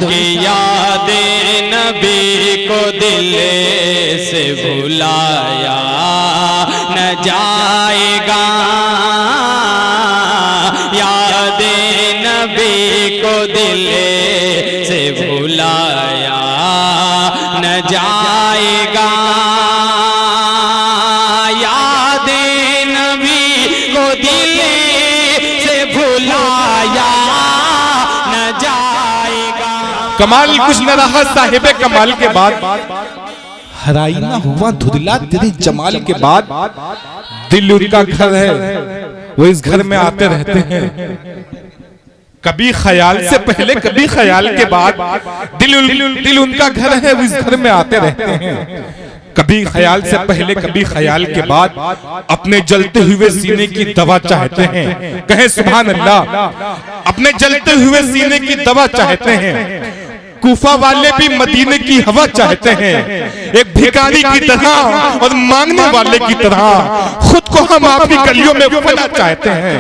कि याद नबी को दिल से भुलाया न जाएगा, याद नबी को दिल से भुलाया न जाएगा, याद नबी को दिल से भुलाया न जाएगा। कमाल कुछ न रहा साहिबे कमाल के बाद, हराई ना हुआ धुंधला तेरे जमाल के बाद। दिल उनका घर है, वो इस घर में आते रहते हैं, कभी ख्याल से पहले कभी ख्याल के बाद। दिल उनका घर है, वो इस घर में आते रहते हैं, कभी ख्याल से पहले कभी ख्याल के बाद। अपने जलते हुए सीने की दवा चाहते हैं, कहें सुभान अल्लाह। अपने जलते हुए सीने की दवा चाहते हैं, कूफा वाले भी मदीने की हवा चाहते हैं। एक भिखारी की तरह और मांगने वाले की तरह खुद को हम आपकी गलियों में फना चाहते हैं।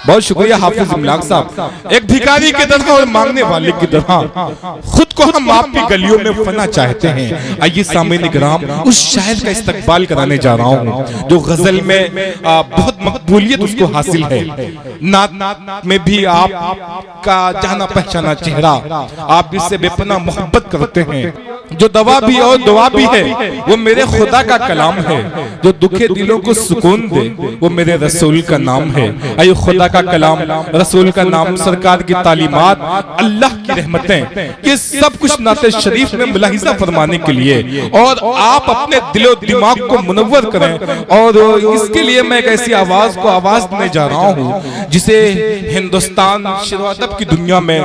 बहुत शुक्रिया हाफिज इमलाक साहब। एक भिखारी की तरह और मांगने वाले की तरह खुद को हम आपकी गलियों में फना चाहते हैं। आइए सामने किराम उस शायर का इस्तकबाल कराने जा रहा हूँ जो गजल में बहुत मकबूलियत उसको हासिल है। नात में भी आपका जाना पहचाना चेहरा, आप इससे बेपनाह मोहब्बत करते हैं। जो दवा भी और दुआ भी है वो मेरे खुदा का कलाम है, जो दुखे दिलों को सुकून दे वो मेरे रसूल का नाम है। आइए खुदा का कलाम, रसूल का नाम, सरकार की तालीमात, अल्लाह की रहमतें, ये सब कुछ नाते शरीफ में मुलाहिजा फरमाने के लिए और आप अपने दिलो दिमाग को मुनव्वर करें। और इसके लिए मैं एक ऐसी आवाज को आवाज देने जा रहा हूँ जिसे हिंदुस्तान शेरो अदब की दुनिया में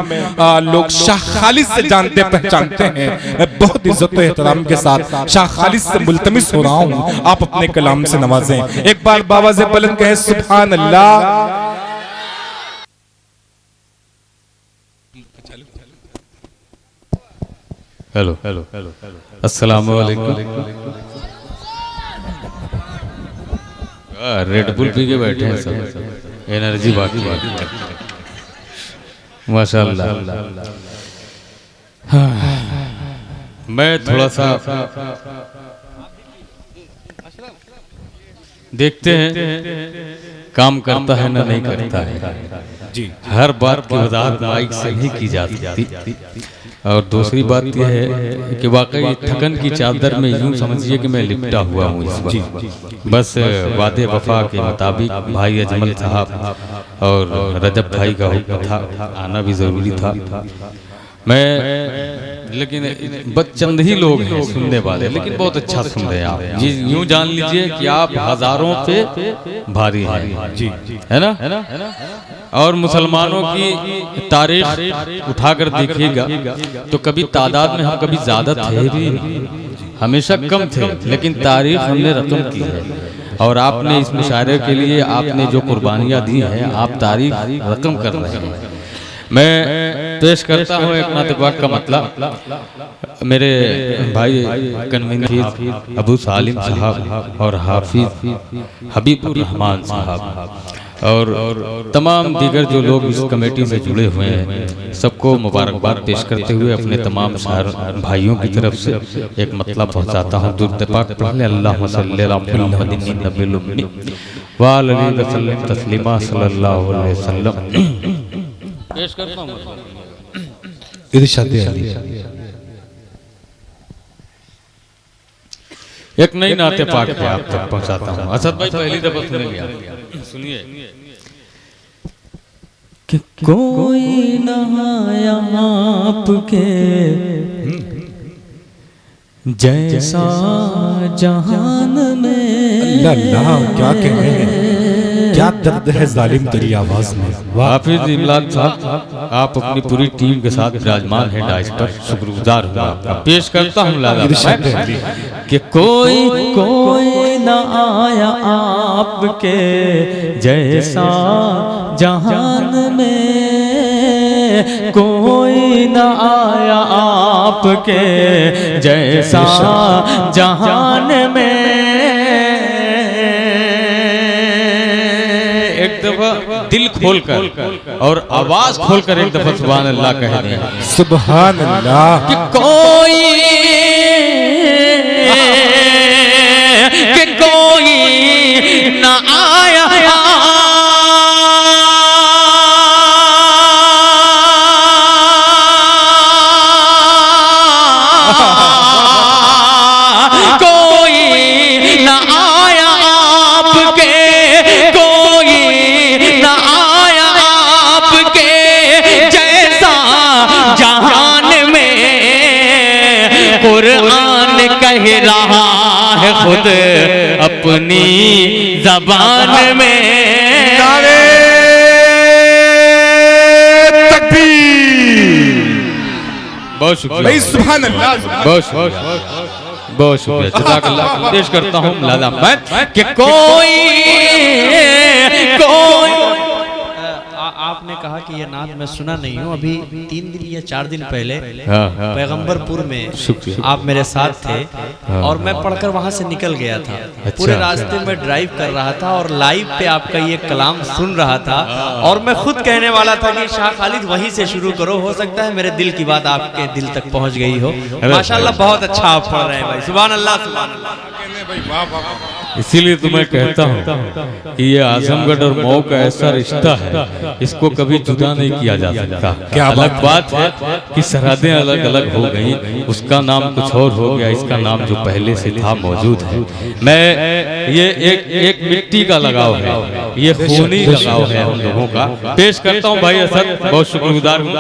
लोग शाह खालिद से जानते पहचानते हैं। मैं बहुत इज्जत और एहतराम के साथ शाह खालिद से मुल्तमिस हो रहा हूँ, आप अपने कलाम से नवाजें। एक बार बावाज़े बुलंद कहे सुभान अल्लाह। हेलो हेलो हेलो अस्सलाम वालेकुम। रेड बुल पी के बैठे हैं सब, एनर्जी बाकी माशाल्लाह। मैं थोड़ा सा देखते हैं काम करता है ना नहीं करता है जी। हर बात की वजाहत माइक से नहीं की जाती। और दूसरी बात यह है कि वाकई थकन की चादर में यूं समझिए कि मैं लिपटा हुआ हूँ इस वक्त। बस वादे वफा के मुताबिक भाई अजमल साहब और रजब भाई का हुक्म था, आना भी ज़रूरी था। लेकिन बस चंद ही लोग हैं सुनने वाले, लेकिन बहुत अच्छा सुन रहे हैं आप। ये यूं जान लीजिए कि आप हजारों पे भारी हैं जी, है ना। और मुसलमानों की तारीख उठाकर देखिएगा तो कभी तादाद में हम कभी ज्यादा थे भी नहीं, हमेशा कम थे, लेकिन तारीख हमने रकम की है। और आपने इस मुशायरे के लिए आपने जो कुर्बानियाँ दी हैं, आप तारीख रकम कर रहे हैं। मैं पेश करता हूँ एक नातबाक का मतलब। मेरे भाई कन्वीनर अबू सालिम साहब और हाफिज हबीबुर रहमान साहब और तमाम दीगर जो लोग इस कमेटी से जुड़े हुए हैं, सबको मुबारकबाद पेश करते हुए अपने तमाम शायर भाइयों की तरफ से एक मतलब पहुँचाता हूँ। दुरूद पाक पढ़ ले, अल्लाहुम्मा सल्ली अला मुहम्मदिन नबील उम्मी व आलिहि वसल्लम तस्लीमा सल्लल्लाहु अलैहि वसल्लम पेश करता हूँ। इरशाद अली एक नई नाते पाक पे आप तक पहुंचाता हूँ। असद भाई पहली दफा सुनेंगे, सुनिए। कि कोई ना आपके जैसा जहान में। अल्लाह क्या कहने हैं, क्या दर्द है जालिम तेरी आवाज में। हाफिज इमलाक साहब, आप अपनी पूरी टीम के साथ विराजमान हैं डाइस पर, शुक्रगुजार हूँ आपका। पेश करता हूँ कि कोई न आया आपके जैसा जहान में, कोई न आया आपके जैसा जहान में। एक दफा दिल खोलकर और आवाज खोलकर एक दफा सुभान अल्लाह कह दें। सुभान अल्लाह। कि कोई ना आया कह रहा है खुद अपनी जबान में। नारे तकबीर। बहुत शुक्रिया भाई सुभान अल्लाह। बहुत शुक्रिया जज़ाकल्लाह। पेश करता हूँ लाला मैं कि कोई आपने कहा कि ये नात मैं सुना नहीं हूँ। अभी 3 दिन या 4 दिन पहले हाँ। पैगंबरपुर में शुक्रिया। आप मेरे साथ थे और मैं पढ़कर वहाँ से निकल गया था। पूरे रास्ते में ड्राइव कर रहा था और लाइव पे आपका ये कलाम सुन रहा था और मैं खुद कहने वाला था कि शाह खालिद वहीं से शुरू करो, हो सकता है मेरे दिल की बात आपके दिल तक पहुँच गई हो। माशाल्लाह बहुत अच्छा आप पढ़ रहे हैं भाई, सुभान अल्लाह सुभान अल्लाह। इसीलिए तो मैं कहता हूँ कि ये आजमगढ़ और मऊ का ऐसा रिश्ता है, इसको कभी जुदा नहीं किया जा सकता। क्या अलग बात है कि सरहदें अलग अलग हो गई, उसका नाम कुछ और हो गया, इसका नाम जो पहले से था मौजूद है। मैं ये एक मिट्टी का लगाव है, ये खूनी लगाव है हम लोगों का। पेश करता हूँ भाई असद, बहुत शुक्रगुजार हूँ।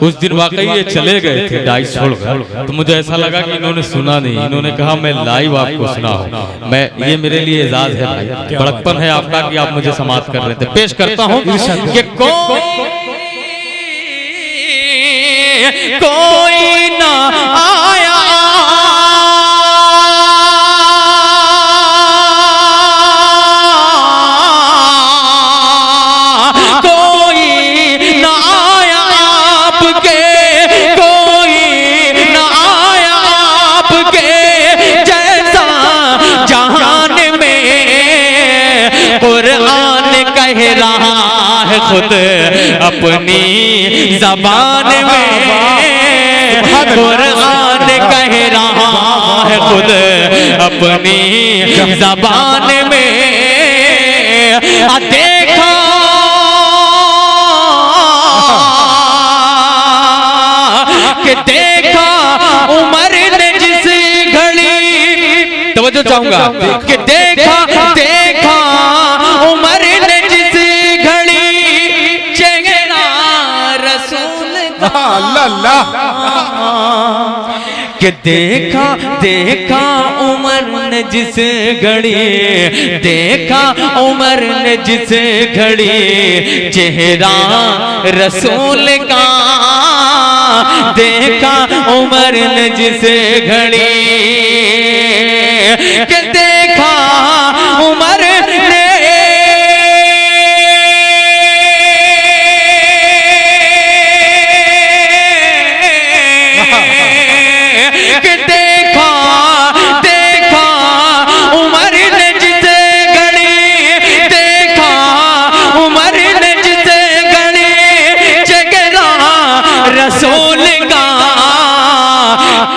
उस दिन वाकई ये चले गए थे डाइस छोड़कर, तो मुझे ऐसा लगा कि इन्होंने सुना नहीं। इन्होंने कहा मैं लाइव आपको सुनाऊं। मैं ये मेरे लिए एजाज है भाई, बड़कपन है आपका कि आप मुझे समाप्त कर रहे थे। पेश करता हूँ कि कोई ना आया खुद अपनी जबान में। कुरान कह रहा है खुद अपनी जबान में। देखा कि देखा उमर ने जिस घड़ी, तवज्जो चाहूंगा कि देखा उमर ने जिस घड़ी चेहरा रसूल का, अल्लाह कि देखा उमर ने जिस घड़ी, देखा उमर ने जिस घड़ी चेहरा रसूल का, देखा उमर ने जिस घड़ी, कि देखा उमर ने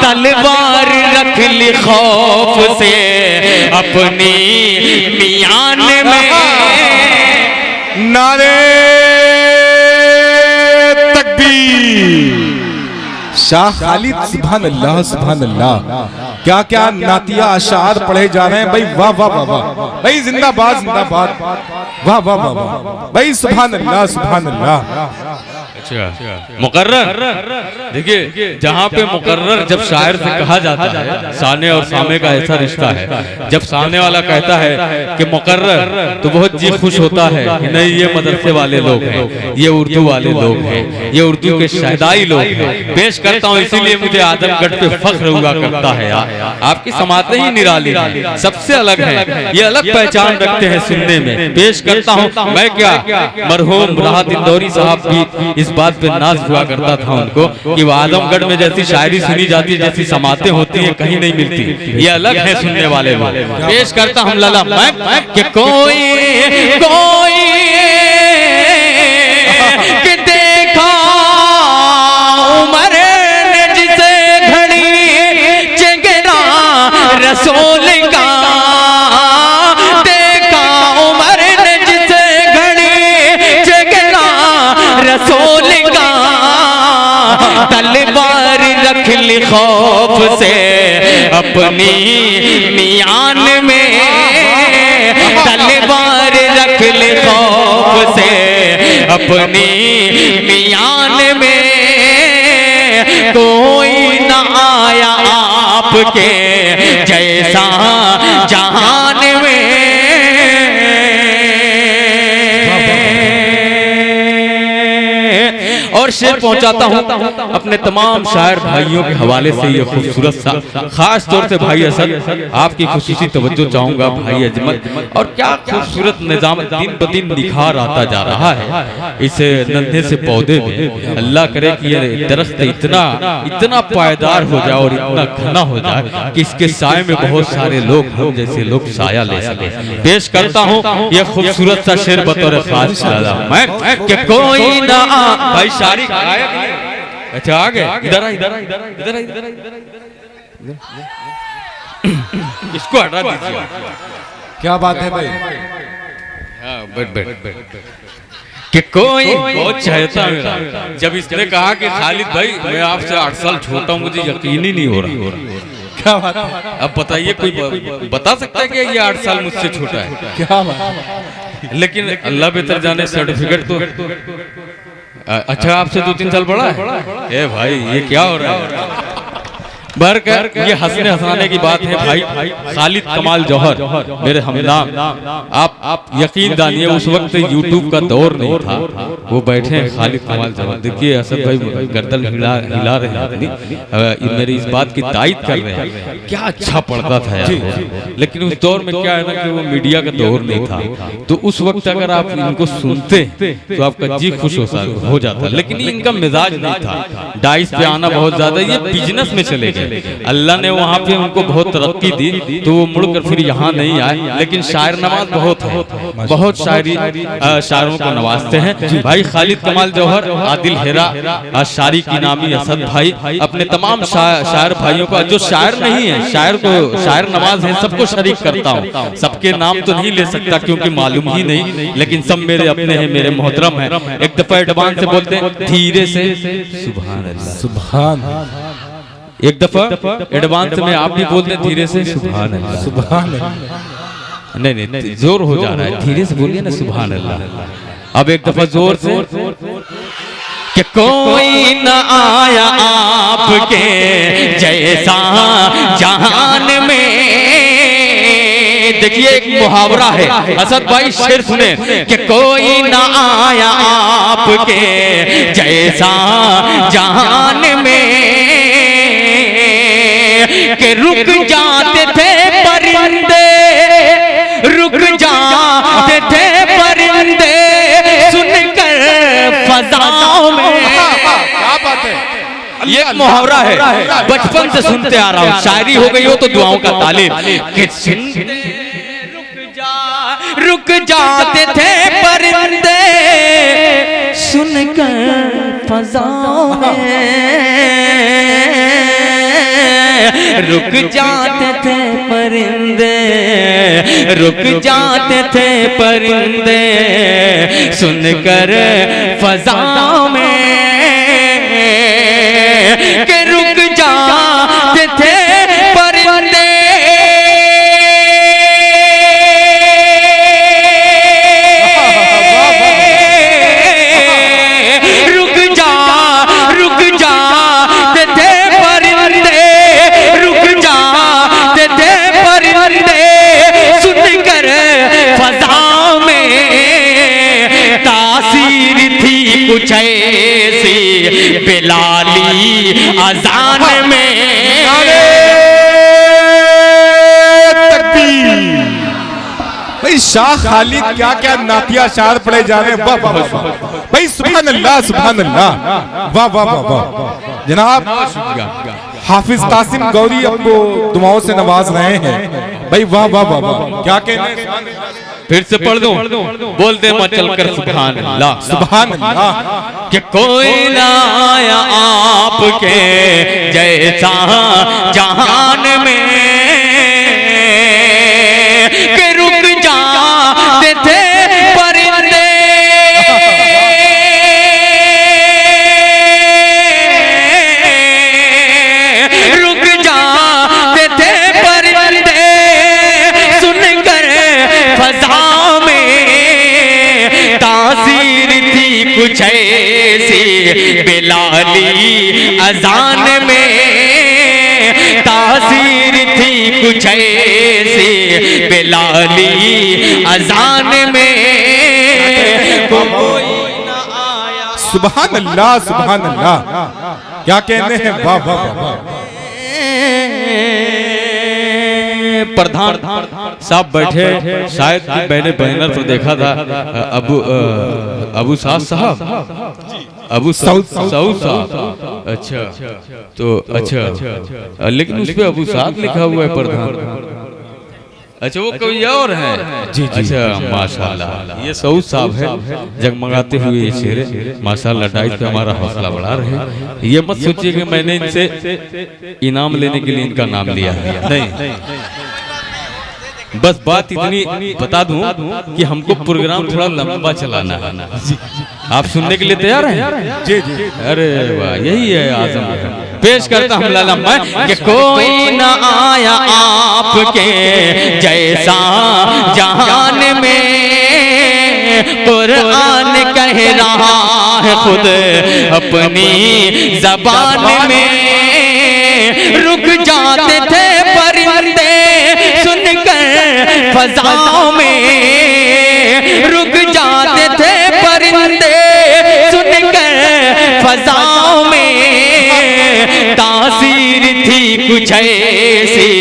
तलवार रख ली खौफ से अपनी मियान में। नारे तकबीर। शाह खालिद सुभान अल्लाह सुभान अल्लाह। क्या क्या नातिया अशार पढ़े जा रहे हैं भाई, वाह वाह वाह वाह भाई, जिंदाबाद जिंदाबाद, वाह वाह वाह वाह भाई, सुभान अल्लाह सुभान अल्लाह। मुकर्रर, देखिए जहाँ पे मुकर्रर जब शायर से कहा जाता है, साने और सामे का ऐसा रिश्ता है, जब सामने वाला कहता है कि मुकर्रर, तो बहुत जी खुश होता है कि नहीं ये मदरसे वाले लोग हैं, ये उर्दू वाले लोग हैं, ये उर्दू के शहदाई लोग हैं। पेश करता हूँ, इसीलिए मुझे आजमगढ़ पे फख्र हुआ करता है यार। आपकी समातें ही निराली हैं, सबसे अलग है, ये अलग पहचान रखते हैं सुनने में। पेश करता हूँ मैं, क्या मरहूम राहत इंदौरी साहब भी इस बात पे नाज हुआ करता था उनको कि वो आजमगढ़ में जैसी शायरी सुनी जाती है, जैसी समातें होती हैं, कहीं नहीं मिलती। ये अलग है सुनने वाले लोग। पेश करता हूँ लाला मैं कि कोई तलवार रख ली खौफ से अपनी मियान में, तलवार रख ली खौफ से अपनी मियान में, कोई न आया आपके जैसा जहान में। और शेर पहुंचाता हूं अपने तमाम शायर भाइयों के हवाले से ये खूबसूरत सा, खास तौर से भाई असद आपकी खुसूसी तवज्जो चाहूंगा, भाई अजमल, और क्या खूबसूरत निजाम दिन ब दिन निखार आता जा रहा है इस नन्हे से पौधे में। अल्लाह करे कि ये दरख्त इतना पायदार हो जाए और इतना घना हो जाए कि इसके साए में बहुत सारे लोग हम जैसे लोग साया ले सके। पेश करता हूँ ये खूबसूरत सा शेर बतौर खास मैं कि कोई ना भाई शारी गायक। अच्छा आ गए, इधर इसको हटा दीजिए। क्या बात है भाई? हाँ बैठ कि कोई बहुत चाहता मेरा। जब इसने कहा कि खालिद भाई मैं आपसे 8 साल छोटा हूँ, मुझे यकीन ही नहीं हो रहा। क्या बात है? अब बताइए कोई बता सकता है कि ये 8 साल मुझसे छोटा है? क्या बात? लेकिन अल्लाह बेहतर जाने सर्टिफिकेट तो अच्छा आपसे 2-3 साल बड़ा है। ए भाई ये क्या हो रहा है? बहरकर ये हंसने हंसाने की बात है भाई। खालिद कमाल जौहर मेरे हमनाम, आप यकीन जानिए उस वक्त यूट्यूब का दौर नहीं था, वो बैठे हैं खालिद कमाल जौहर। देखिए असद भाई गर्दन हिला रहे हैं, मेरी इस बात की तायद कर रहे हैं। क्या अच्छा पढ़ता था यार, लेकिन उस दौर में क्या है ना कि वो मीडिया का दौर नहीं था, तो उस वक्त अगर आप इनको सुनते तो आपका जी खुश हो जाता। लेकिन इनका मिजाज नहीं था डाइस पे आना बहुत ज्यादा, ये बिजनेस में चले गए। अल्लाह ने वहाँ पे उनको बहुत तरक्की दी तो वो मुड़कर फिर यहाँ नहीं आए। लेकिन शायर नवाज बहुत है, बहुत शायरी शायरों को नवाजते हैं भाई। खालिद कमाल जौहर, आदिल हेरा, शारी की नामी असद भाई, अपने तमाम शायर भाइयों का जो शायर नहीं है, शायर को शायर नवाज है, सबको शरीक करता हूँ। सबके नाम तो नहीं ले सकता क्योंकि मालूम ही नहीं, लेकिन सब मेरे अपने हैं, मेरे मोहतरम हैं। एक दफा एडवांस से बोलते हैं धीरे से सुभान अल्लाह, सुभान। एक दफा एडवांस में आप भी बोलते धीरे से सुभान अल्लाह, सुभान। नहीं जोर हो जा रहा है, धीरे से बोलिए ना सुभान अल्लाह। अब एक दफा जोर से कि कोई न आया आपके जैसा जहान में। देखिए एक मुहावरा है असद भाई, शेर सुने कि कोई न आया आपके जैसा जहान में, कि रुक जाते थे परिंदे, रुक जाते थे परिंदे सुनकर फज़ाओं में। क्या बात है? ये मुहावरा है, बचपन से सुनते आ रहा हूँ। शायरी हो गई हो तो दुआओं का तालीम। कि रुक जाते थे परिंदे सुनकर फज़ाओं में, रुक जाते थे परिंदे, रुक जाते थे परिंदे सुनकर फज़ाओं में, कि रुक जाते थे परिंदे। रुक जाते थे परिंदे, रुक जाते थे परिंदे सुनकर फज़ाओं में। तासीर थी कुछ ऐसी बिलाली अजान में। भाई शाह खालिद क्या क्या नातिया शार पढ़े जा रहे हैं। वाह वाह वाह भाई, सुभान अल्लाह, सुभान अल्लाह, वाह वाह वाह वाह। जनाब हाफिज कासिम गौरी आपको दुआओं से नवाज रहे हैं भाई, वाह वाह वाह वाह। क्या कहने, फिर से पढ़ दो, बोलते मत चलकर सुभान अल्लाह, सुभान अल्लाह। कि कोई ना आया आपके जैसा जहान में, कि रुक जाते थे परिंदे बिलाली अजान में तासीर थी कुछ ऐसी, बिलाली अजान में कोई ना आया। सुभान अल्लाह, सुभान अल्लाह, क्या कहने हैं, वाह वाह वाह। प्रधान साहब बैठे, शायद कि मैंने बैनर पर देखा था अबू साद साहब, अबू सऊद साहब। अच्छा, तो अच्छा, लेकिन उस पे अबू साद लिखा हुआ है प्रधान। अच्छा, वो कोई और है? जी, अच्छा, माशाल्लाह, ये सऊद साहब है। जगमगाते हुए ये चेहरे, माशाल्लाह, डाइट पे हमारा हौसला बढ़ा रहे। ये मत सोचिए कि मैंने इनसे इनाम लेने के लिए इनका नाम लिया है, नहीं। बस बात इतनी बता दूं कि हमको प्रोग्राम थोड़ा लंबा चलाना है। आप सुनने के लिए तैयार हैं? जी जी। अरे वाह, यही है आज़म। पेश करता हूँ लाला मैं कि कोई न आया आपके जैसा जहान में, कुरान कह रहा है खुद अपनी जबान में। रुक जाते थे परिंदे सुनकर फजाओं में, रुक जाते थे परिंदे सुनकर फजाओं में। तासीर थी कुछ ऐसी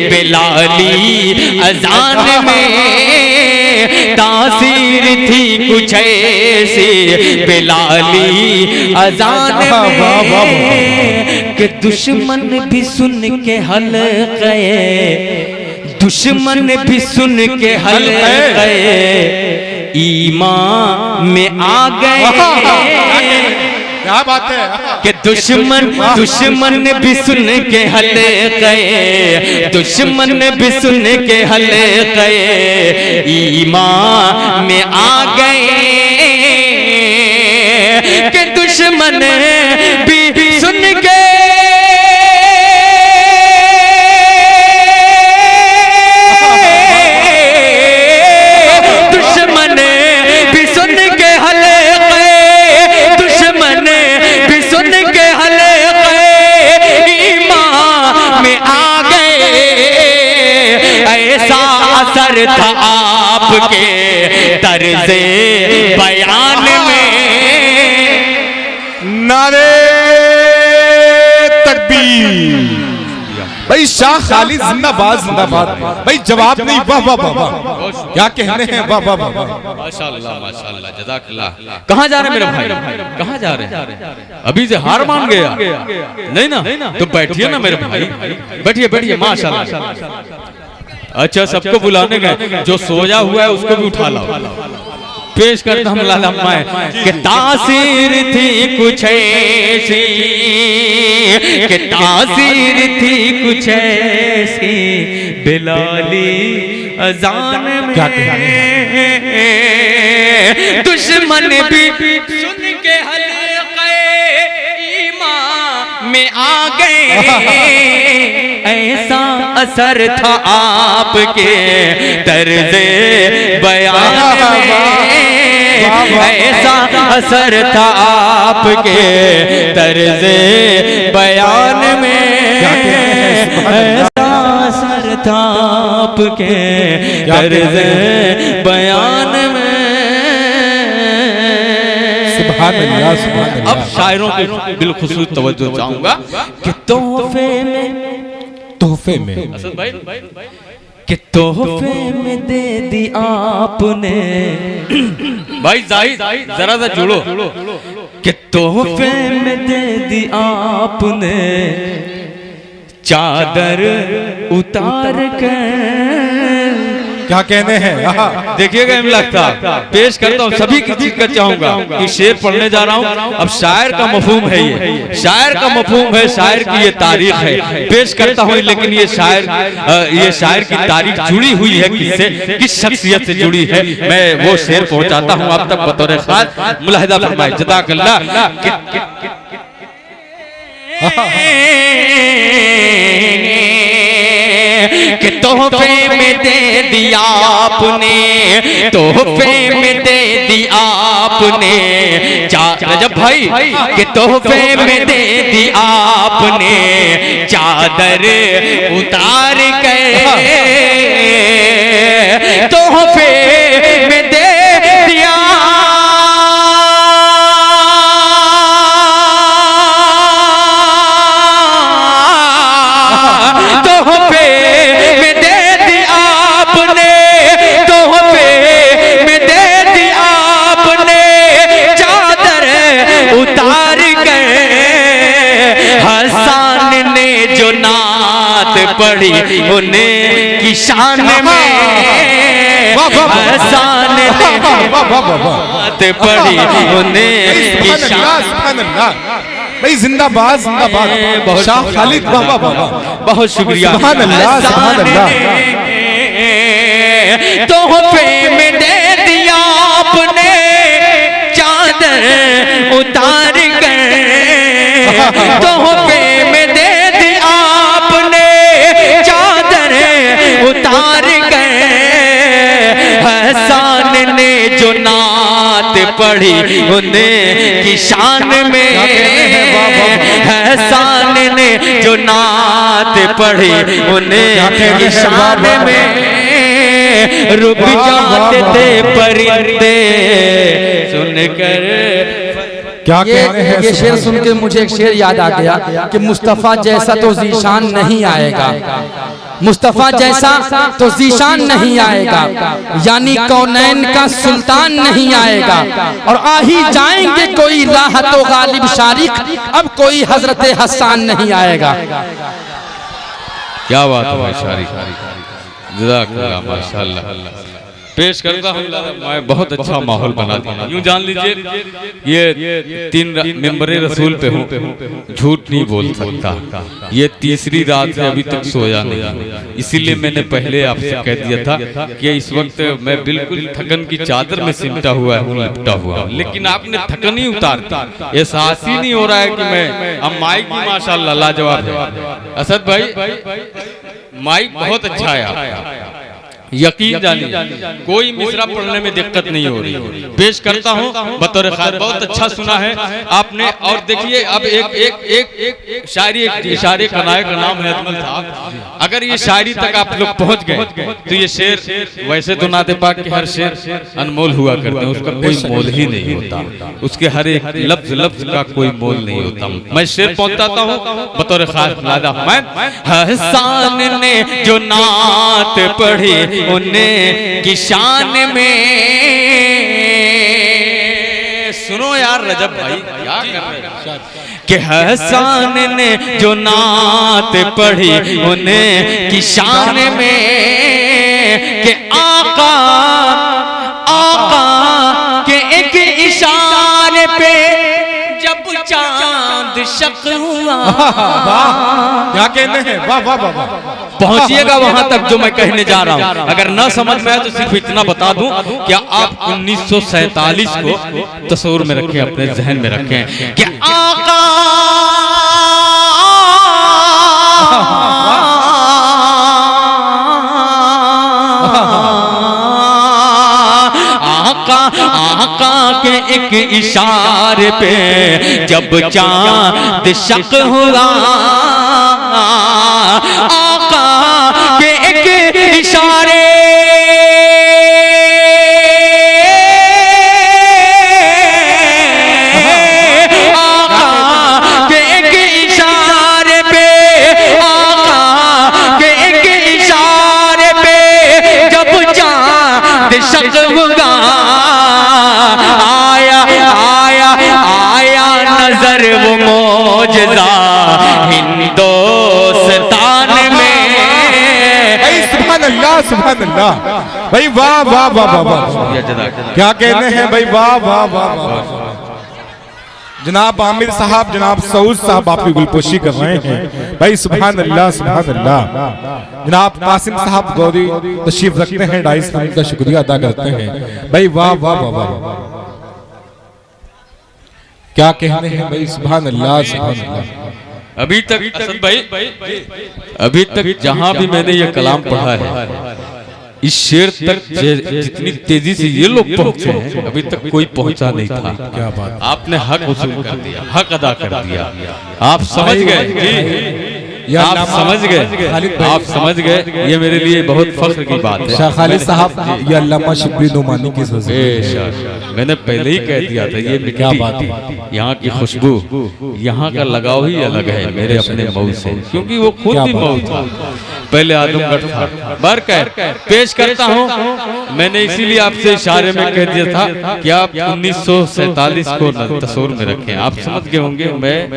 बिलाली अजान में, तासीर थी कुछ ऐसी बिलाली अजान में कि दुश्मन भी सुन के हल्के, दुश्मन भी सुन के हल्के ईमान में आ गए। क्या बात है कि दुश्मन भी सुन के हल्के, दुश्मन भी सुन के हल्के ईमान में आ गए। कि दुश्मन भी सुन के था आपके तर्ज़े बयान में। नारे तकबीर। भाई शाह खालिद जिंदाबाद, जिंदाबाद। भाई जवाब नहीं, वाह वाह वाह, क्या कहने हैं, वाह वाह वाह। माशाल्लाह माशाल्लाह, जज़ाकल्लाह। कहाँ जा रहे मेरे भाई, कहाँ जा रहे हैं? अभी से हार मान गया? नहीं ना, तो बैठिए ना मेरे भाई, बैठिए बैठिए, माशाल्लाह। अच्छा, सबको बुलाने गए, जो सोया हुआ है उसको भी उठा लाओ। पेश करता हूँ लाला मैं कि तासीर थी कुछ ऐसी, कि तासीर थी कुछ ऐसी बिलाली अजान में। दुश्मन भी सुन के हल्के ईमान में आ गए। ऐसा असर था आपके तर्ज़े बयान में, ऐसा असर था आपके तर्ज़े बयान में, ऐसा असर था आपके तर्ज़े बयान में। सुभान अल्लाह, सुभान अल्लाह। अब शायरों की बिलखुसूस तवज्जो चाहूंगा कि तोहफे में असद भाई कि तोहफे में दे दी आपने, भाई जाहिद जरा सा जुड़ो, कि तोहफे में दे दी आपने चादर उतार कर। क्या कहने हैं? देखिएगा लगता पेश करता हूँ, सभी की चीज कर चाहूंगा कि शेर पढ़ने जा रहा हूँ। अब शायर का मफहूम है, ये शायर का मफहूम है, शायर की ये तारीख है। पेश करता हूँ, लेकिन ये शायर की तारीख जुड़ी हुई है किससे, किस शख्सियत से जुड़ी है, मैं वो शेर पहुंचाता हूँ आप तक बतौर खास। मुलाहिदा फरमाए, जज़ाकल्लाह। कि तोहफे में दे दिया आपने, तोहफे में दे दिया आपने रजब भाई के तोहफे में दे दी आपने चादर उतार कर तोहफे में दे दिया तोहफे में दे दी आपने तोहफे में दे दी आपने चादर उतार कर हसन ने जो नात पढ़ी उन्हें की शान में हसन ने नात पढ़ी उन्हें की शान भाई जिंदाबाद जिंदाबाद शाह खालिद बाबा बाबा बहुत शुक्रिया सुभान अल्लाह सुभान अल्लाह तोहफे में दे दिया आपने चादर उतार कर तोहफे में दे दिया आपने चादर उतार कर हसन ने जो नात पढ़ी उन्हें की शान में हसन ने जो नात पढ़ी उन्हें की शान में रुक जाते थे परिंदे सुनकर क्या कहते हैं ये शेर सुन के मुझे एक शेर याद आ गया कि मुस्तफा जैसा तो जीशान नहीं आएगा मुस्तफा जैसा तो जीशान नहीं आएगा यानी कौनैन का सुल्तान नहीं आएगा और आ ही जाएंगे कोई राहत तो गालिब शारिक अब कोई हजरत हसन नहीं आएगा। क्या बात है शारिक जज़ाकल्लाह माशाअल्लाह पेश करता हूँ मैं बहुत अच्छा माहौल बना दिया यूं जान लीजिए ये 3 मेंबर रसूल पे हूँ झूठ नहीं बोल सकता ये तीसरी रात है अभी तक सोया नहीं इसीलिए मैंने पहले आपसे कह दिया था कि इस वक्त मैं बिल्कुल थकन की चादर में सिमटा हुआ हूँ लिपटा हुआ हूँ लेकिन आपने थकन ही उतार दी एहसास ही नहीं हो रहा है कि मैं अब माइक भी माशाल्लाह लाजवाब है असद भाई माइक बहुत अच्छा है यकीन जानिए कोई मिसरा पढ़ने में दिक्कत नहीं हो रही पेश करता हूँ बतौर खास बहुत अच्छा सुना है आपने और देखिए अब एक शायरी एक इशारे का नायक का नाम है अजमल साहब अगर ये शायरी तक आप लोग पहुंच गए तो ये शेर वैसे तो नाते पाक के हर शेर अनमोल हुआ करते हैं उसका कोई मोल ही नहीं होता उसके हर एक लफ्ज लफ्ज का कोई मोल नहीं होता मैं शेर पहुंचाता हूँ बतौर खास लादा मैं हसन ने जो नात पढ़ी उन्हें की शान में सुनो यार रजब भाई क्या कर रहे हैं कि हसन ने जो नात पढ़ी उन्हें की शान में कि आका आका के एक इशारे पे जब चांद शक हुआ क्या कहते हैं वाह वाह वाह पहुंचिएगा वहां तक जो मैं कहने जा रहा हूं अगर ना समझ में आए तो सिर्फ इतना बता दूं क्या आप 1947 को तस्वीर में रखें अपने जहन में रखें कि आका आका के एक इशारे पे जब चांद शक हुआ आका के एक इशारे आका के एक इशारे पे आका के एक इशारे पे जब चांद शक हुआ आया आया आया नजर वो मौजज़ा हिंदुस्तान में सुभान अल्लाह भाई वाह वाह वाह वाह क्या कहते हैं भाई वाह वाह वाह वाह जनाब आमिर साहब जनाब सऊद साहब आपकी गुलपोशी कर रहे हैं भाई सुभान अल्लाह जनाब कासिम साहब गौरी तशरीफ रखते हैं 2.5 मिनट का शुक्रिया अदा करते हैं भाई वाह वाह वाह वाह क्या कहते हैं भाई सुभान अल्लाह अभी तक असद भाई अभी तक जहां भी मैंने ये कलाम पढ़ा है इस शेर तक जितनी तेजी से ये लोग पहुंचे हैं अभी तक कोई पहुंचा नहीं था। क्या बात। आपने हक वसूल कर दिया, हक अदा कर दिया। आप समझ गए जी, आप समझ गए, आप समझ गए। ये मेरे लिए बहुत फख्र की बात है। शाह खालिद साहब, ये अल्लामा शिबली नुमानी की सोच। मैंने पहले ही कह दिया था ये क्या बात है। यहाँ की खुशबू, यहाँ का लगाव ही अलग है मेरे अपने मऊ से, क्योंकि वो खुद भी मऊ था, पहले आदमगढ़ था। बरकर पेश करता हूँ, मैंने इसीलिए आपसे इशारे में कह दिया था कि आप 1947 को तस्वीर में रखें। आप समझ गए होंगे मैं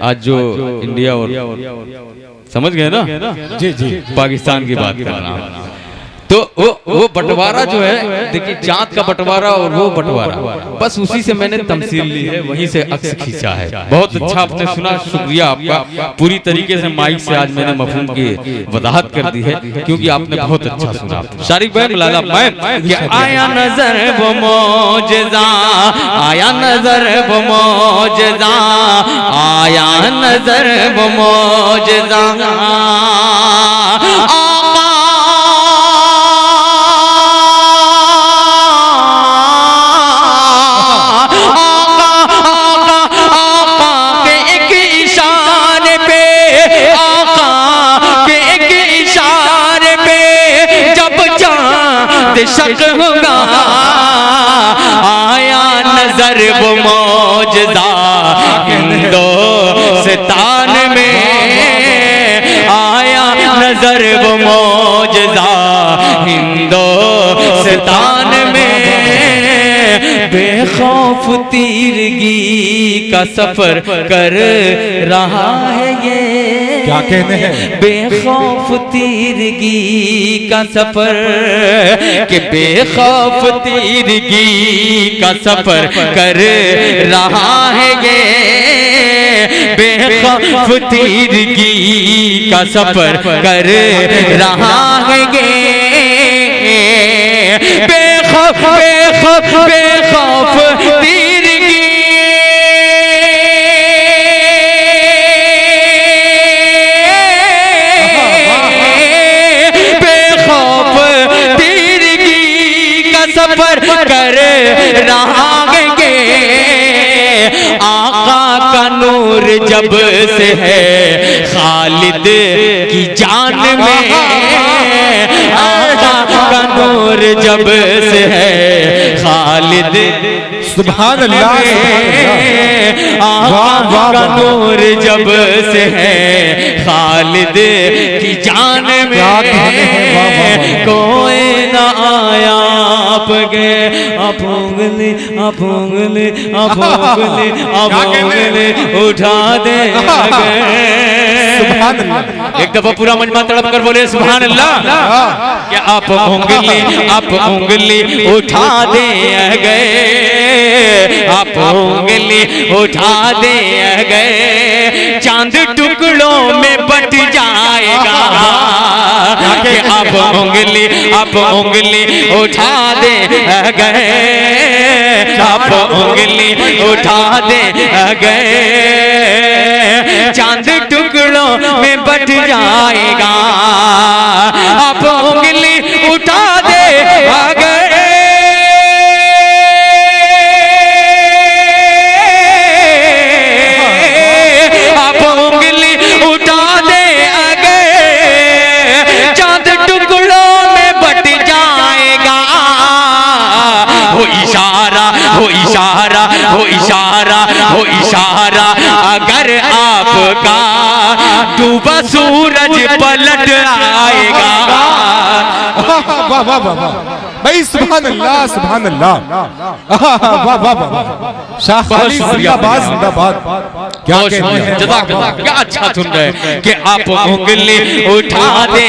आज जो इंडिया और समझ गए ना जी जी, पाकिस्तान की बात कर रहा हूँ। तो वो बंटवारा जो है, देखिए चांद का बंटवारा और वो बंटवारा, बस उसी से मैंने तमसील ली है, वहीं से अक्स खींचा है। बहुत अच्छा आपने सुना, शुक्रिया आपका। पूरी तरीके से माइक से आज मैंने मफहूम की वजाहत कर दी है, क्योंकि आपने बहुत अच्छा सुना। शारिक भाई लाला मैम कि आया नजर वो मौजज़ा, आया नजर वो मौजज़ा, आया नजर वो मौजज़ा, शक होगा, आया नजर वो मौजज़ा हिंदुस्तान में, आया नजर वो मौजज़ा हिंदुस्तान में। बेखौफ तीरगी का सफर कर रहा है ये, क्या कहने हैं। बेखौफ तीरगी का सफर, कि बेखौफ तीरगी का सफर कर रहा है ये, बेखौफ तीरगी का सफर कर रहा है ये, बेखौफ बेखौफ बेखौफ तीरगी, बेखौफ तीरगी का सफर कर रहा है ये। आका का नूर जब से है खालिद की जान में, आका का नूर जब से है खालिद, सुभान अल्लाह, आका का नूर जब से है खालिद की जान में, कोई ना आया आप गए, आप उंगली आप उंगली आप उंगली आप उंगली उठा दे गए। एक दफा पूरा मजमा तड़प कर बोले सुभान अल्लाह, क्या आप उंगली उठा दे गए, आप उंगली उठा दे गए, चांद टुकड़ों में बट जाएगा, कि आप उंगली उठा दे गए, आप उंगली उठा दे गए, चांद टुकड़ों में बट जाएगा, आप उंगली उठा दे गए, आप उंगली उठा दे गए, चांद टुकड़ों में बट जाएगा। वो इशारा वो इशारा वो इशारा वो इशारा, अगर आपका डूबा सूरज पलट आएगा। वाह वाह वाह भाई, सुभान अल्लाह सुभान अल्लाह, वाह वाह वाह, शाह खालिद जिंदाबाद जिंदाबाद। क्या कहते हैं, जज़ाकल्लाह, क्या अच्छा सुन रहे हैं कि आप उंगली उठा दे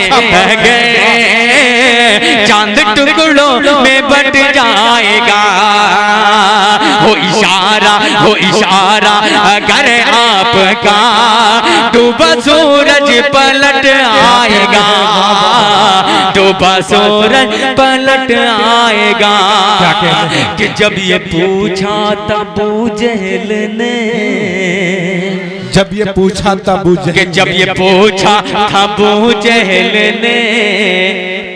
गए, चांद टुकड़ों में बट जाएगा। वो इशारा अगर आपका डूबा सूरज पलट आएगा, डूबा सूरज पलट आएगा। कि जब ये पूछा था अबू जहल ने, जब ये पूछा था अबू जहल, कि जब ये पूछा था अबू जहल ने,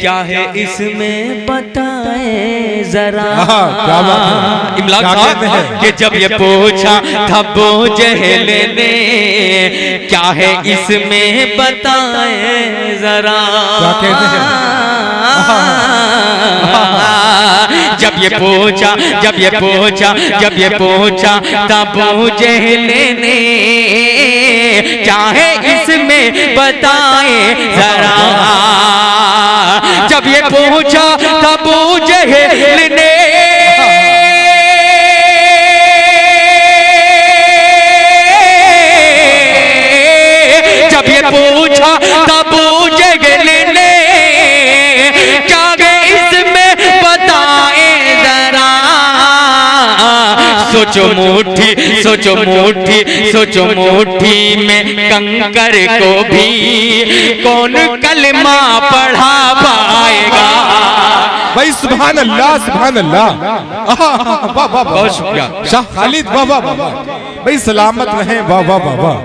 क्या है इसमें बताए जरा। क्या बात है? इमलाक क्या साहब कहते हैं? कि जब ये पूछा था वो जहल ने क्या है इसमें बताए जरा। क्या कहते हैं? जब ये पूछा तब वो जहल ने क्या है इसमें बताए जरा। जब ये पूछा तब वो जहल ने पूछा तब जगल ने क्या इसमें बताए जरा। सोचो मुट्ठी में कंकर को भी कौन कलमा पढ़ा पाएगा। भाई सुभान अल्लाह सुभान अल्लाह। वाह वाह बहुत शुक्रिया शाह खालिद, वाह वाह वाह। भाई सलामत रहें, वाह वाह वाह वाह।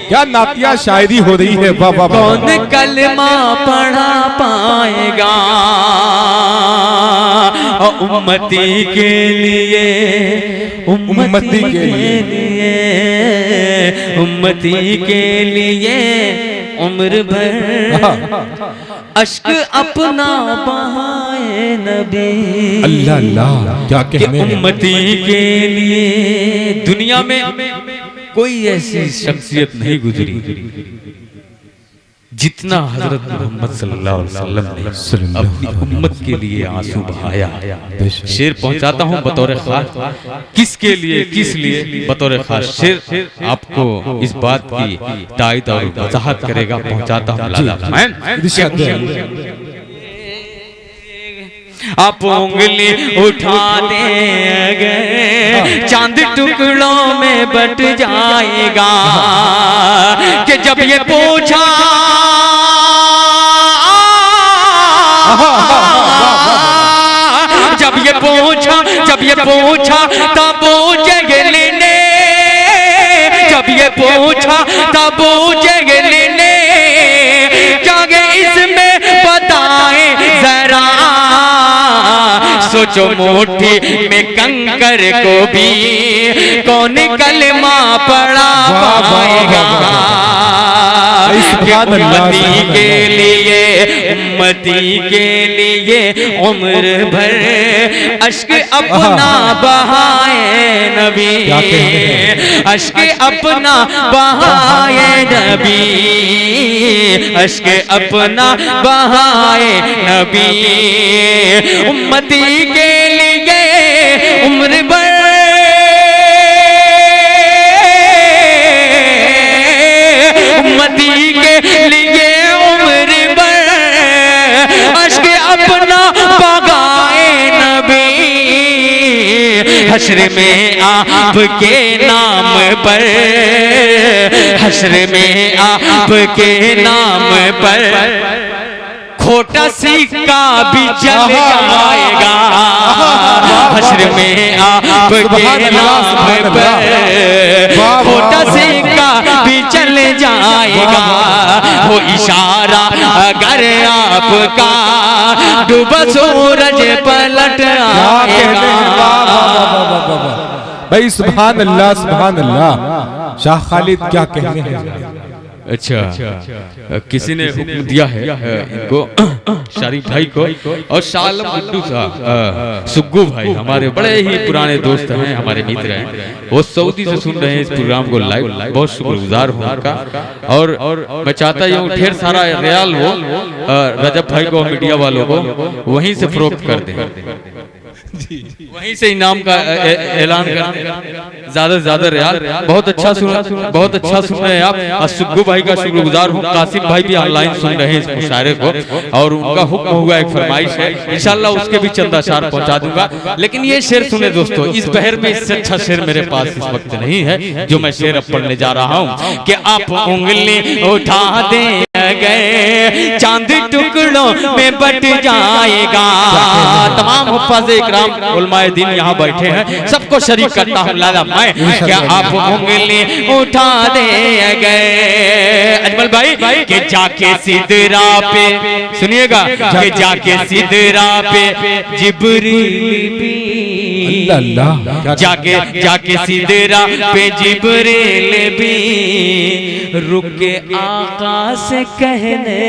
क्या नातिया शायरी हो रही है, वाह वाह। कौन कलमा पढ़ा पाएगा उम्मती के लिए, उम्मती के लिए, उम्मती के लिए उम्र भर अश्क अपना बहाए नबी। अल्लाह अल्लाह क्या कहने हैं। उम्मती के लिए दुनिया में कोई ऐसी शख्सियत नहीं गुजरी जितना हजरत मोहम्मद सल्लल्लाहु अलैहि वसल्लम ने अपनी उम्मत के लिए आंसू बहाया। शेर पहुंचाता हूं बतौर खास, किसके लिए किस लिए बतौर खास शेर आपको इस बात की तायद और वजाहत करेगा। पहुंचाता हूं आप उंगली उठा देंगे चांद टुकड़ों में बट जाएगा। कि जब ये पूछा जब ये पूछा तब जगल ने, जब ये पूछा तब जगल ने क्या इसमें बताए जरा। सोचो मुट्ठी में कंकर को भी कौन कलमा पढ़ा पाएगा। उम्मती के लिए, उम्मती के लिए उम्र भर अश्क अपना बहाए नबी, अश्क अपना बहाए नबी, अश्क अपना बहाए नबी। उम्मती के लिए उम्र भर उम्मती के लिए उम्र भर अश्क अपना बहाए नबी। हश्र में आपके नाम पर, हश्र में आपके नाम पर खोटा सिक्का भी चल जाएगा। हश्र में आपके नाम पर खोटा सिक्का भी चल जाएगा। वो इशारा अगर आपका डूबा सूरज पलट आएगा। भाई सुभान अल्लाह सुभान अल्लाह। शाह खालिद क्या कहने हैं। अच्छा, किसी ने हुक्म दिया है इनको शरीफ भाई को और शालम गुड्डू साहब सुग्गू भाई हमारे बड़े ही पुराने दोस्त हैं, हमारे मित्र हैं, वो सऊदी से सुन रहे हैं इस प्रोग्राम को लाइव। बहुत शुक्रगुजार हूँ उनका। और मैं चाहता हूँ ढेर सारा रियाल हो रजब भाई को, मीडिया वालों को वहीं से फरोख्त कर दें, वहीं से इनाम का ऐलान कर, ज्यादा से ज्यादा रियाल। बहुत अच्छा सुन रहे हैं आप। सुग्गू भाई का शुक्रगुजार हूँ। कासिम भाई भी ऑनलाइन सुन रहे हैं इस मुशायरे को और उनका हुक्म हुआ, एक फरमाइश है, इंशाल्लाह उसके भी चंदा शार पहुंचा दूंगा। लेकिन ये शेर सुने दोस्तों, इस बहर में इससे अच्छा शेर मेरे पास इस वक्त नहीं है जो मैं शेर अब पढ़ने जा रहा हूँ। कि आप उंगली उठा दे गए चांद टुकड़ों में बट जाएगा। तमाम हुफ्फाज़ इकराम उलमाए दीन यहाँ बैठे हैं, सबको शरीक करता हूँ लाला मैं। क्या आप उंगली उठा दे गए कमल भाई कि जाके सिदरा पे, सुनिएगा, कि जाके सिदरा पे जिब्रील भी, जाके सिदरा पे जिब्रील भी रुके आका से कहने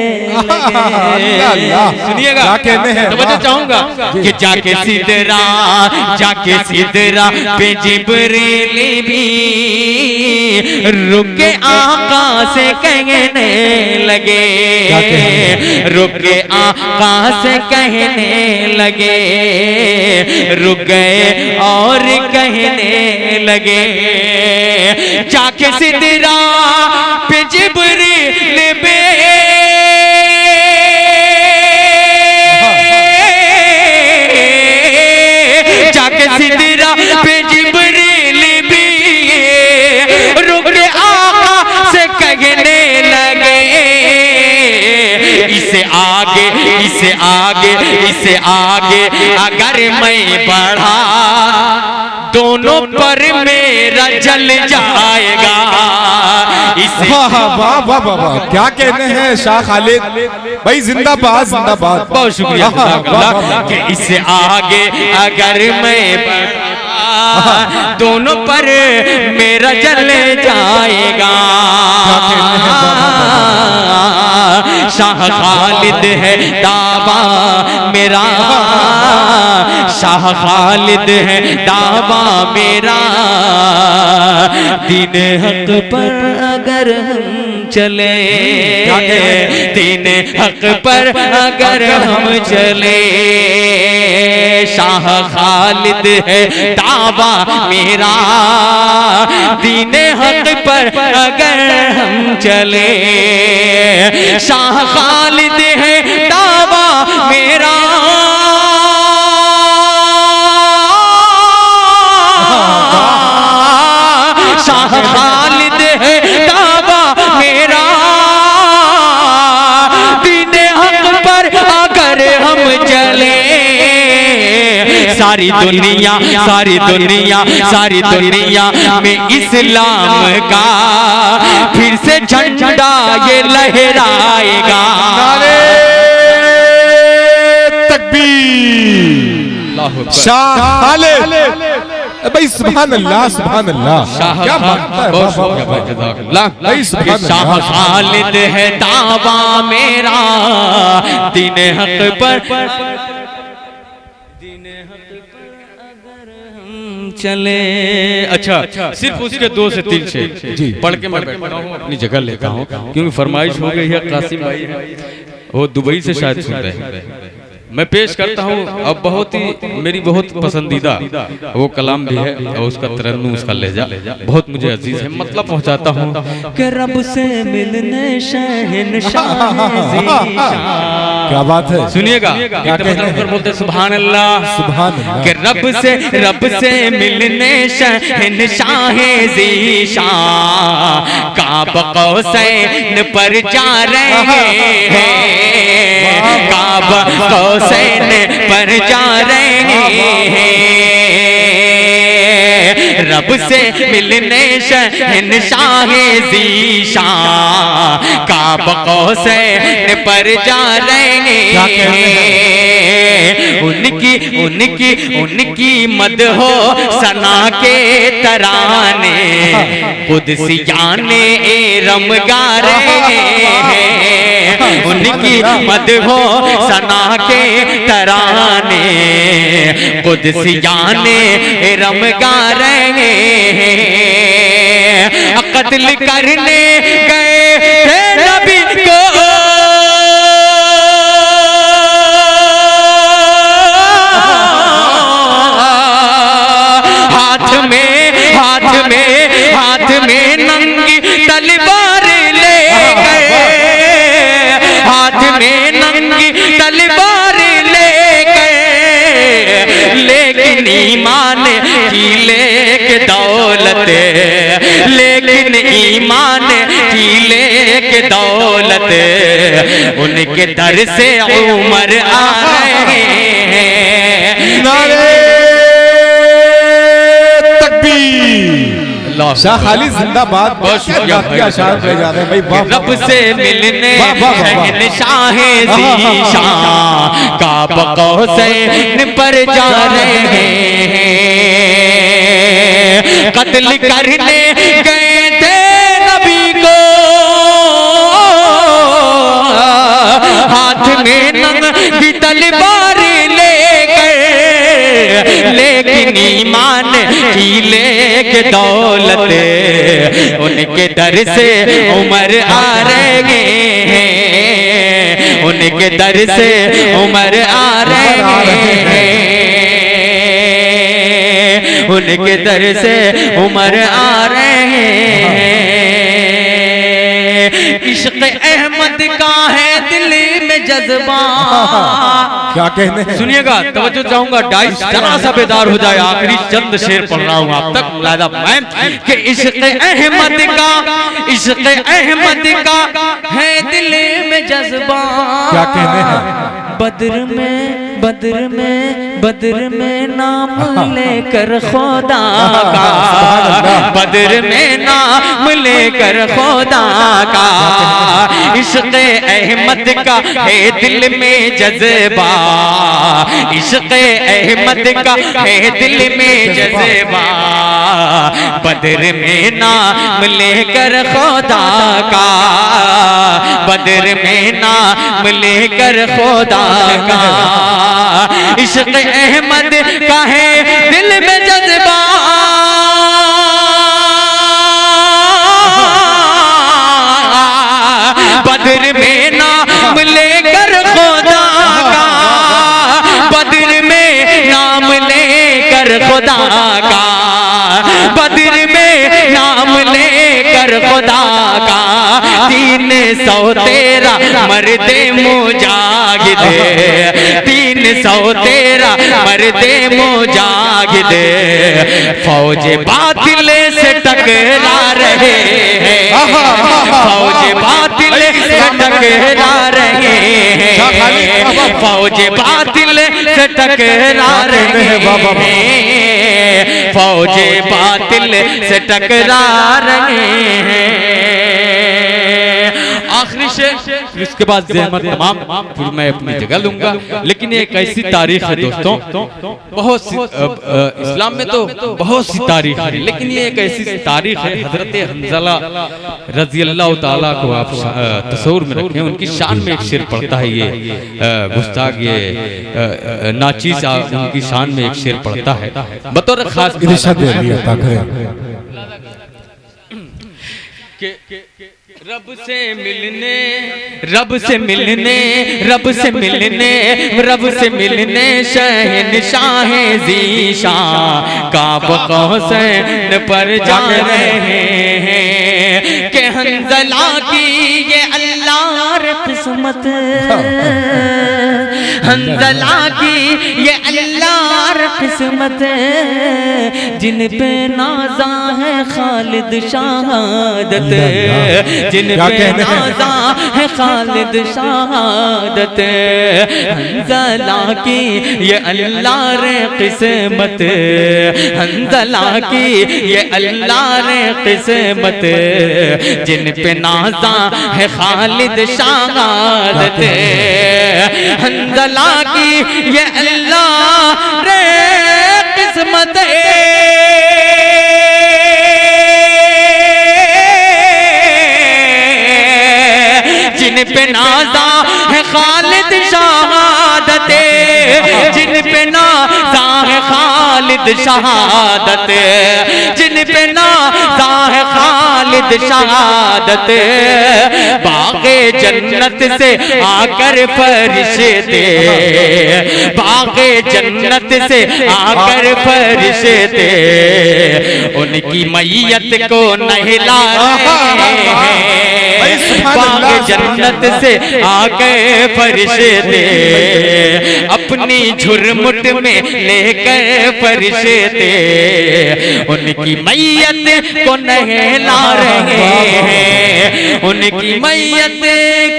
लगे। सुनिएगा, तो चाहूंगा कि जाके सिदरा पे जिब्रील भी रुके आका से कहने लगे, रुके आका से कहने लगे, रुक गए और कहने लगे, जाके सिदरा पे जिब्रील भी सिदरा पे जिब्रील भी रुक आका से कहने लगे, इसे आगे अगर मैं बढ़ा दोनों पर मेरा जल जाएगा। वाह वाह वाह वाह, क्या कहने हैं शाह खालिद भाई, जिंदाबाद जिंदाबाद, बहुत शुक्रिया कि इससे आगे अगर मैं दोनों पर मेरा जल जाएगा। शाह खालिद है दावा मेरा, शाह खालिद है दावा मेरा, दीन हक पर अगर हम चले, दीन हक पर अगर हम चले, शाह खालिद है दावा मेरा, दीन हक पर अगर हम चले, शाह खालिद है दावा मेरा, शाह खालिद है दावा मेरा, दीन हक पर अगर हम चले, सारी दुनिया में इस्लाम का फिर से झंडा ये लहराएगा। तकबीर, शाह खालिद भाई, सुभान अल्लाह सुभान अल्लाह, क्या बात है भाई, शाह खालिद है दावा मेरा, दीन हक पर चले। अच्छा, सिर्फ उसके 2 से 3 शेर पढ़ के मैं बैठता हूँ, अपनी जगह लेता हूँ, क्योंकि फरमाइश हो गई है। कासिम भाई वो दुबई से शायद सुन रहे हैं, मैं पेश करता हूँ। अब बहुत ही मेरी बहुत पसंदीदा वो कलाम भी है और उसका तरन्नुम, उसका लहजा बहुत मुझे अजीज है। मतलब पहुँचाता हूँ कि रब से मिलने शहंशाह, क्या बात है, सुनिएगा, मतलब बोलते सुभान अल्लाह, सुभान अल्लाह, कि रब से मिलने शहंशाह ज़ीशान, काब कौसैन पर जा रहे हैं, काब कौसैन पर जा रहे हैं, रब से मिलने शहंशाह ज़ीशान, काब कौसैन पर जा रहे हैं, उनकी मदहो सना के तराने कुदसियाने एरम गा रहे हैं, उनकी मदहो सना के तराने कुदसियाने एरम गा रहे हैं, कत्ल करने गए थे नबी को, हाथ में नंगी तलवार ले गए, हाथ में नंगी तलवार ले गए, लेकिन ईमान की लेके दौलत, लेकिन ईमान की लेके दौलत, उनके दर से उमर आ रहे हैं। नारे तकबीर, वाह। शाह खालिद जिंदाबाद। बहुत शुक्रिया भाई। अशार पे जा रहे हैं भाई, वाह रब से मिलने वाह, वाह, वाह, वाह। शहंशाह ज़ीशान का बक़ौसैन पर जा रहे हैं, कत्ल करने गए थे नबी को, हाथ में नंगी तलवार लेकर, लेकिन ईमान की लेके दौलत उनके दर से उमर आ रहे हैं, उनके दर से उमर आ रहे हैं, उनके दर से उमर आ रहे हैं। इश्क़ अहमद का है दिल में जज्बा। क्या कहने हैं? सुनिएगा, तवज्जो चाहूंगा, डाइस जरा सा बेदार हो जाए, आखिरी चंद शेर पढ़ रहा हूं आप तक मुलाहिजा मैं कि इश्क़ अहमद का है दिल में जज्बा। क्या कहने हैं? बद्र में नाम लेकर खुदा का, बद्र में नाम लेकर खुदा का, इश्क़ अहमद का है दिल में जज्बा, इश्क़ अहमद का है दिल में जज्बा, बद्र में नाम लेकर खुदा का, बद्र में नाम लेकर खुदा का, इश्क़ अहमद का है दिल में जज्बा, बद्र में नाम लेकर खुदा का, बद्र में नाम लेकर खुदा का, बद्र में नाम लेकर खुदा का, 313 मर्दे मुजाहिद, 313 मर्दे मुजाहिद फौज बातिल से टकरा रहे हैं, फौज बातिल से टकरा रहे हैं, फौज बातिल से टकरा रहे हैं, फौज बातिल से टकरा रहे हैं। आखिरी शेर, इसके बाद ज़हमत तमाम फिर मैं अपनी जगह लूंगा, लेकिन एक ऐसी तारीख है दोस्तों, बहुत सी इस्लाम में तो बहुत सी तारीख है, लेकिन ये एक ऐसी तारीख है, हजरत हंज़ला रज़ी अल्लाह ताला को आप तस्वुर में रखें, उनकी शान में एक शेर पढ़ता है, ये गुस्ताख ये नाचीज़ उनकी शान में एक शेर पढ़ता है बतौर खास इरशाद दे दिया था करें। रब से मिलने, रब से मिलने, रब से मिलने, रब से मिलने शहंशाह ज़ीशान का बक़ौसैन पर जा रहे हैं, कि हंज़ला की ये अल्लाह रे किस्मत, हंज़ला की ये अल्लाह रे किस्मत, जिन पे नाज़ा है खालिद शहादत, जिन पे नाज़ा है खालिद शहादत, हंज़ला की ये अल्लाह रे किस्मत, हंज़ला की ये अल्लाह रे किस्मत, जिन पे नाज़ा है खालिद शहादत, हंज़ला की ये अल्लाह रे किस्मत, जिन पे नाज़ा है खालिद शहादत, जिन पे नाज़ा है खालिद शहादत, जिन पे नाज़ा है खालिद शहादत, बाग़े जन्नत से आकर फरिश्ते, बाग़े जन्नत से आकर फरिश्ते उनकी मैयत को नहला रहे हैं, बाग़े जन्नत से आके फरिश्ते अपनी झुरमुट में लेकर फरिश्ते उनकी मैयत को नहला रहे हैं, उनकी मैयत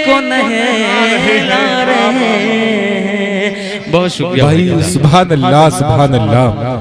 को नहला रहे हैं। बहुत शुक्रिया भाई, सुभान अल्लाह, सुभान अल्लाह।